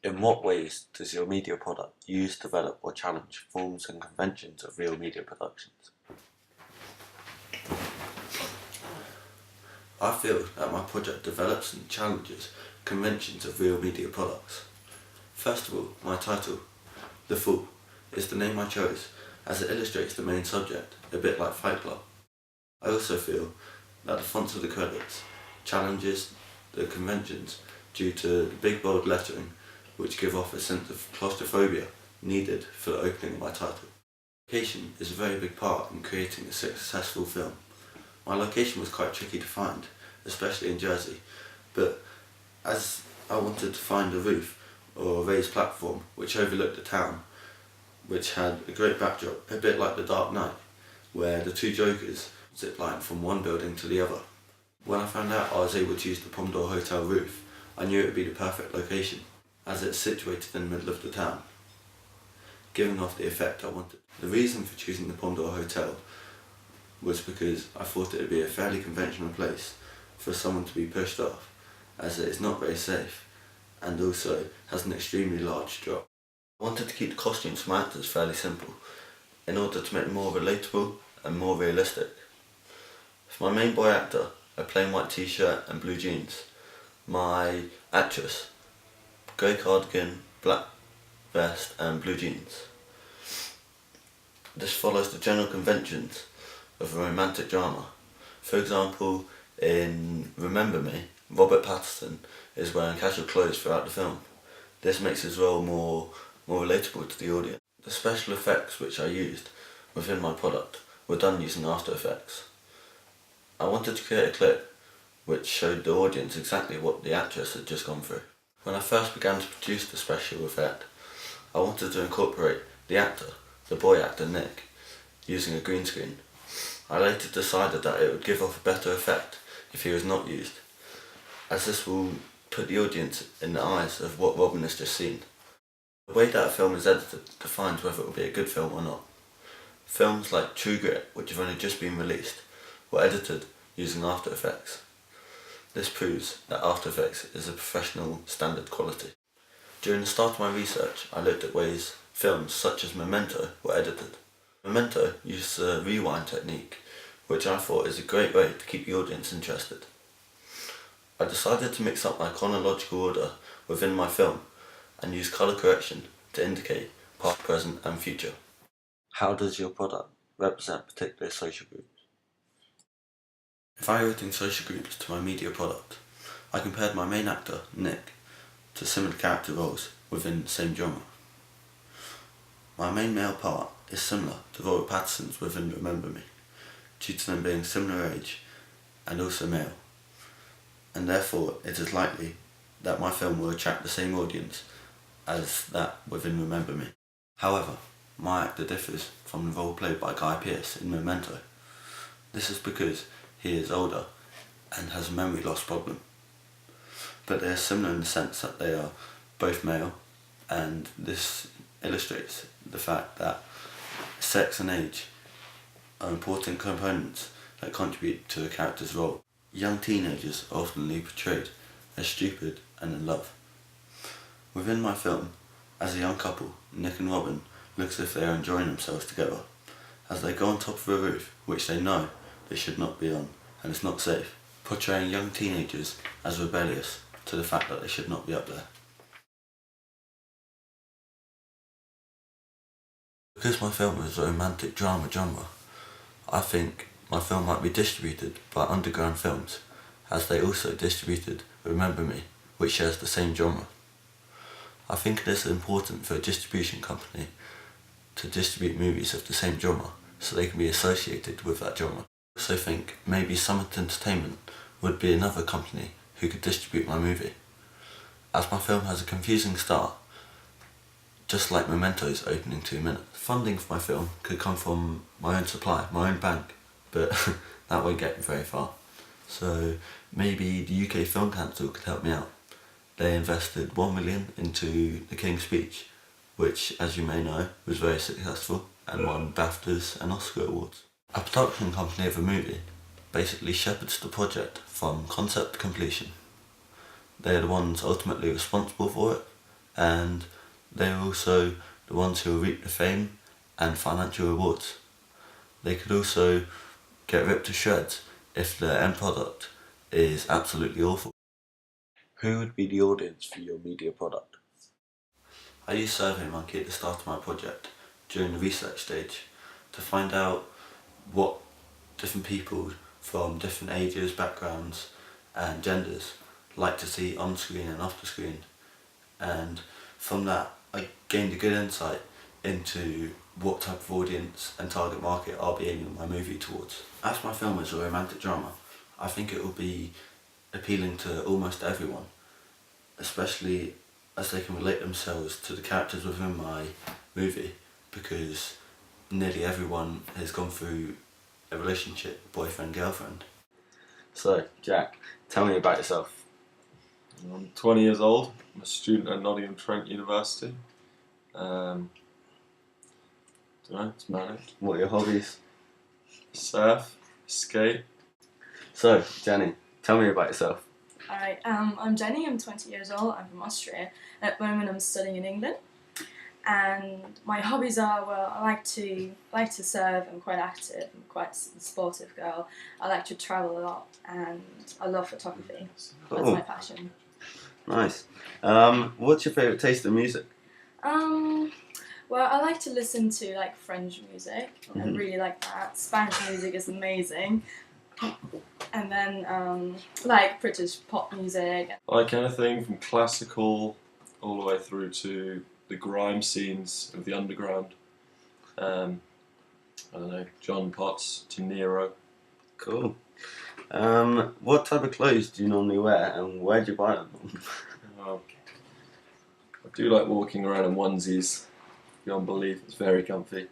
In what ways does your media product use, develop, or challenge forms and conventions of real media productions? I feel that my project develops and challenges conventions of real media products. First of all, my title, The Fool, is the name I chose as it illustrates the main subject, a bit like Fight Club. I also feel that the fonts of the credits challenges the conventions due to the big bold lettering which give off a sense of claustrophobia needed for the opening of my title. Location is a very big part in creating a successful film. My location was quite tricky to find, especially in Jersey, but as I wanted to find a roof or a raised platform which overlooked the town, which had a great backdrop, a bit like The Dark Knight, where the two Jokers zipline from one building to the other. When I found out I was able to use the Pomodoro Hotel roof, I knew it would be the perfect location, as it's situated in the middle of the town, giving off the effect I wanted. The reason for choosing the Pomodoro Hotel was because I thought it would be a fairly conventional place for someone to be pushed off, as it is not very safe and also has an extremely large drop. I wanted to keep the costumes for my actors fairly simple in order to make them more relatable and more realistic. For my main boy actor, a plain white t-shirt and blue jeans. My actress, grey cardigan, black vest and blue jeans. This follows the general conventions of a romantic drama. For example, in Remember Me, Robert Pattinson is wearing casual clothes throughout the film. This makes his role more relatable to the audience. The special effects which I used within my product were done using After Effects. I wanted to create a clip which showed the audience exactly what the actress had just gone through. When I first began to produce the special effect, I wanted to incorporate the actor, the boy actor Nick, using a green screen. I later decided that it would give off a better effect if he was not used, as this will put the audience in the eyes of what Robin has just seen. The way that a film is edited defines whether it will be a good film or not. Films like True Grit, which have only just been released, were edited using After Effects. This proves that After Effects is a professional standard quality. During the start of my research, I looked at ways films such as Memento were edited. Memento uses a rewind technique, which I thought is a great way to keep the audience interested. I decided to mix up my chronological order within my film and use colour correction to indicate past, present and future. How does your product represent particular social groups? Evaluating social groups to my media product, I compared my main actor, Nick, to similar character roles within the same genre. My main male part is similar to Robert Pattinson's within Remember Me, due to them being similar age and also male, and therefore it is likely that my film will attract the same audience as that within Remember Me. However, my actor differs from the role played by Guy Pearce in Memento. This is because he is older and has a memory loss problem. But they are similar in the sense that they are both male, and this illustrates the fact that sex and age are important components that contribute to a character's role. Young teenagers are often portrayed as stupid and in love. Within my film, as a young couple, Nick and Robin look as if they are enjoying themselves together, as they go on top of a roof which they know they should not be on and is not safe, portraying young teenagers as rebellious to the fact that they should not be up there. Because my film is a romantic drama genre, I think my film might be distributed by Underground Films, as they also distributed Remember Me, which shares the same genre. I think it is important for a distribution company to distribute movies of the same genre, so they can be associated with that genre. I also think maybe Summit Entertainment would be another company who could distribute my movie, as my film has a confusing start, just like Memento's opening 2 minutes. Funding for my film could come from my own supply, my own bank, but that won't get me very far. So maybe the UK Film Council could help me out. They invested $1 million into The King's Speech, which, as you may know, was very successful and won BAFTAs and Oscar awards. A production company of a movie basically shepherds the project from concept to completion. They are the ones ultimately responsible for it, and they are also the ones who will reap the fame and financial rewards. They could also get ripped to shreds if the end product is absolutely awful. Who would be the audience for your media product? I used SurveyMonkey at the start of my project during the research stage to find out what different people from different ages, backgrounds and genders like to see on screen and off the screen, and from that I gained a good insight into what type of audience and target market I'll be aiming my movie towards. As my film is a romantic drama, I think it will be appealing to almost everyone, especially as they can relate themselves to the characters within my movie, because nearly everyone has gone through a relationship, boyfriend, girlfriend. So, Jack, tell me about yourself. I'm 20 years old. I'm a student at Nottingham Trent University. Don't know, it's managed. What are your hobbies? Surf, skate. So, Jenny, tell me about yourself. Alright, I'm Jenny, I'm 20 years old, I'm from Austria. At the moment I'm studying in England. And my hobbies are, well, I like to surf, I'm quite active, I'm quite a sportive girl. I like to travel a lot and I love photography. That's my passion. Nice. What's your favourite taste in music? Well, I like to listen to like French music. I really like that. Spanish music is amazing. And then like British pop music. I like anything from classical all the way through to the grime scenes of the underground. I don't know, John Potts to Nero. Cool. What type of clothes do you normally wear and where do you buy them? I do like walking around in onesies. Beyond belief, it's very comfy.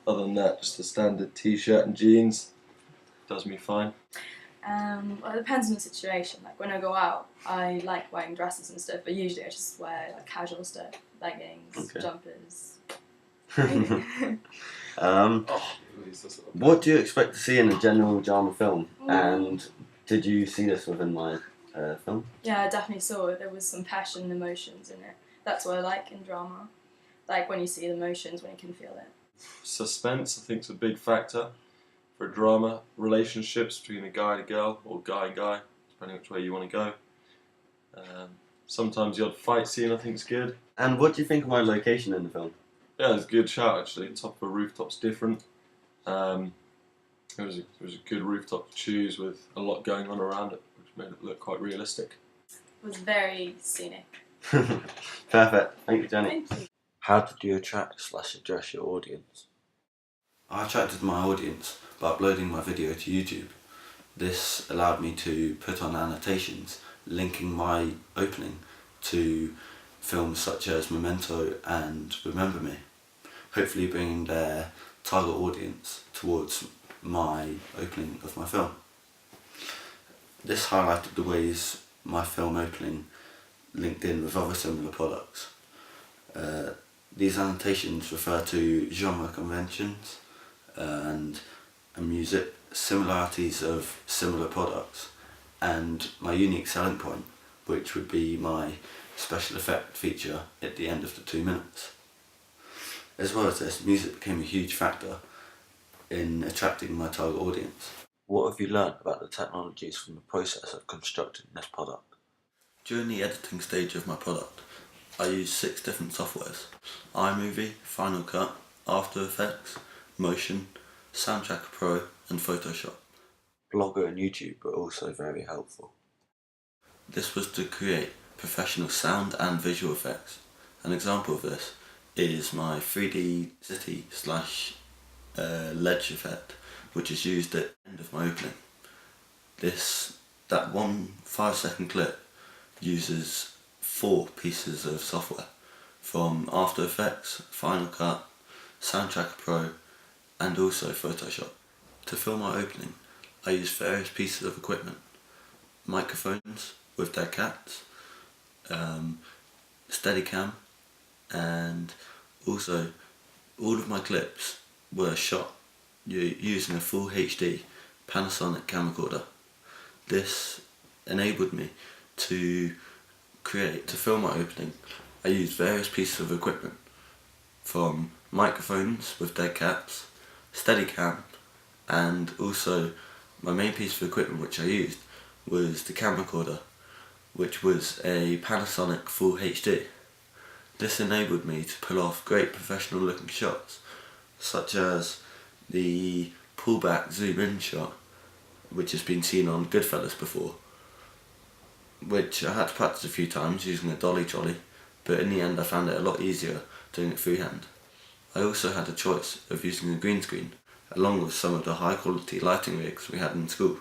Other than that, just a standard t-shirt and jeans does me fine. Well, it depends on the situation. Like when I go out, I like wearing dresses and stuff, but usually I just wear like casual stuff, leggings, jumpers. What do you expect to see in a general drama film? And did you see this within my film? Yeah, I definitely saw it. There was some passion and emotions in it. That's what I like in drama. Like when you see the emotions, when you can feel it. Suspense, I think, is a big factor for drama. Relationships between a guy and a girl, or guy and guy, depending which way you want to go. Sometimes the odd fight scene I think is good. And what do you think of my location in the film? Yeah, it's a good shot actually. The top of a rooftop's different. It was a good rooftop to choose with a lot going on around it, which made it look quite realistic. It was very scenic. Perfect. Thank you, Jenny. Thank you. How did you attract/address your audience? I attracted my audience by uploading my video to YouTube. This allowed me to put on annotations linking my opening to films such as Memento and Remember Me, hopefully bringing their target audience towards my opening of my film. This highlighted the ways my film opening linked in with other similar products. These annotations refer to genre conventions and music, similarities of similar products, and my unique selling point, which would be my special effect feature at the end of the 2 minutes. As well as this, music became a huge factor in attracting my target audience. What have you learned about the technologies from the process of constructing this product? During the editing stage of my product, I used 6 different softwares: iMovie, Final Cut, After Effects, Motion, Soundtracker Pro and Photoshop. Blogger and YouTube were also very helpful. This was to create professional sound and visual effects. An example of this is my 3D city / ledge effect, which is used at the end of my opening. That one 5-second clip uses 4 pieces of software from After Effects, Final Cut, Soundtracker Pro and also Photoshop. To film my opening, I used various pieces of equipment: microphones with their cats, Steadicam, and also all of my clips were shot using a full HD Panasonic camcorder. This enabled me to film my opening I used various pieces of equipment, from microphones with dead cats, Steadicam, and also my main piece of equipment which I used was the camcorder, which was a Panasonic Full HD. This enabled me to pull off great professional looking shots, such as the pullback zoom in shot, which has been seen on Goodfellas before, which I had to practice a few times using a dolly trolley, but in the end I found it a lot easier doing it freehand. I also had a choice of using a green screen, along with some of the high quality lighting rigs we had in school.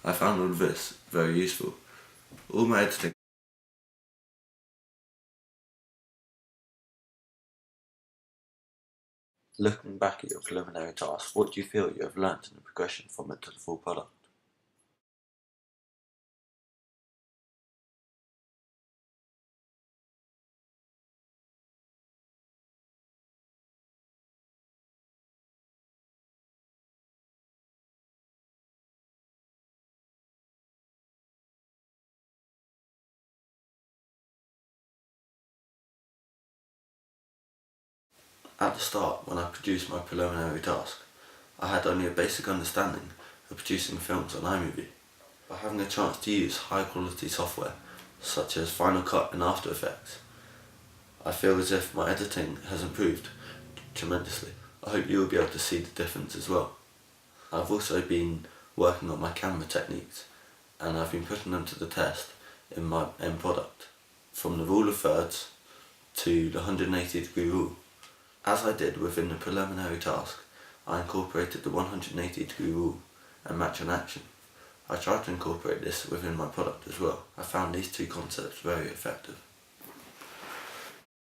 I found all of this very useful. All my editing Looking back at your preliminary task, what do you feel you have learnt in the progression from it to the full product? At the start, when I produced my preliminary task, I had only a basic understanding of producing films on iMovie. By having a chance to use high quality software, such as Final Cut and After Effects, I feel as if my editing has improved tremendously. I hope you will be able to see the difference as well. I've also been working on my camera techniques, and I've been putting them to the test in my end product, from the rule of thirds to the 180-degree rule. As I did within the preliminary task, I incorporated the 180-degree rule and match and action. I tried to incorporate this within my product as well. I found these two concepts very effective.